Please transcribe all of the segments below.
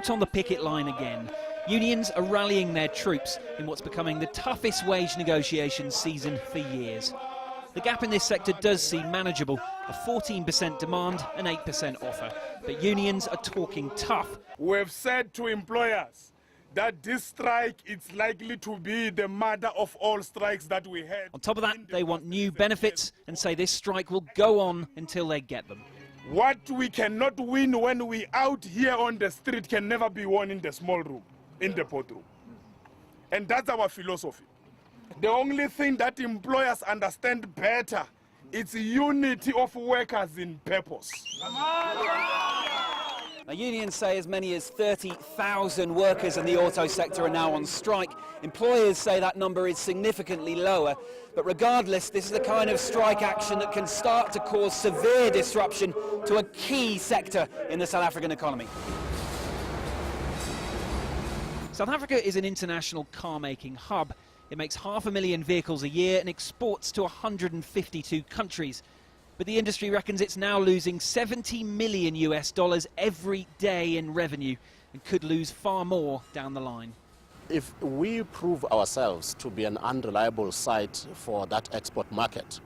out on the picket line again. Unions are rallying their troops in what's becoming the toughest wage negotiation season for years. The gap in this sector does seem manageable, a 14% demand and 8% offer. But unions are talking tough. We've said to employers that this strike is likely to be the mother of all strikes that we had. On top of that, they want new benefits and say this strike will go on until they get them. What we cannot win when we out here on the street can never be won in the small room, in the boardroom. And that's our philosophy. The only thing that employers understand better is unity of workers in purpose. Now, unions say as many as 30,000 workers in the auto sector are now on strike. Employers say that number is significantly lower. But regardless, this is the kind of strike action that can start to cause severe disruption to a key sector in the South African economy. South Africa is an international car-making hub. It makes 500,000 vehicles a year and exports to 152 countries. But the industry reckons it's now losing $70 million every day in revenue and could lose far more down the line. If we prove ourselves to be an unreliable site for that export market,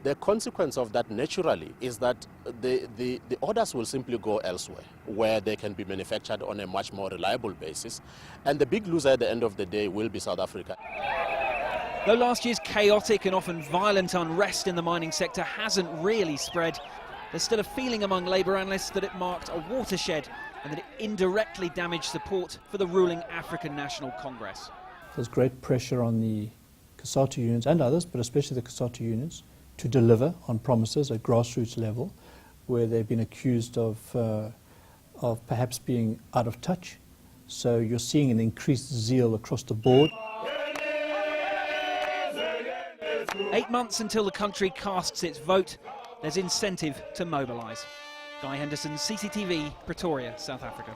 the consequence of that naturally is that the orders will simply go elsewhere, where they can be manufactured on a much more reliable basis. And the big loser at the end of the day will be South Africa. Though last year's chaotic and often violent unrest in the mining sector hasn't really spread, there's still a feeling among labour analysts that it marked a watershed and that it indirectly damaged support for the ruling African National Congress. There's great pressure on the CCTV unions and others, but especially the CCTV unions, to deliver on promises at grassroots level, where they've been accused of perhaps being out of touch. So you're seeing an increased zeal across the board. 8 months until the country casts its vote, there's incentive to mobilise. Henderson, CCTV, Pretoria, South Africa.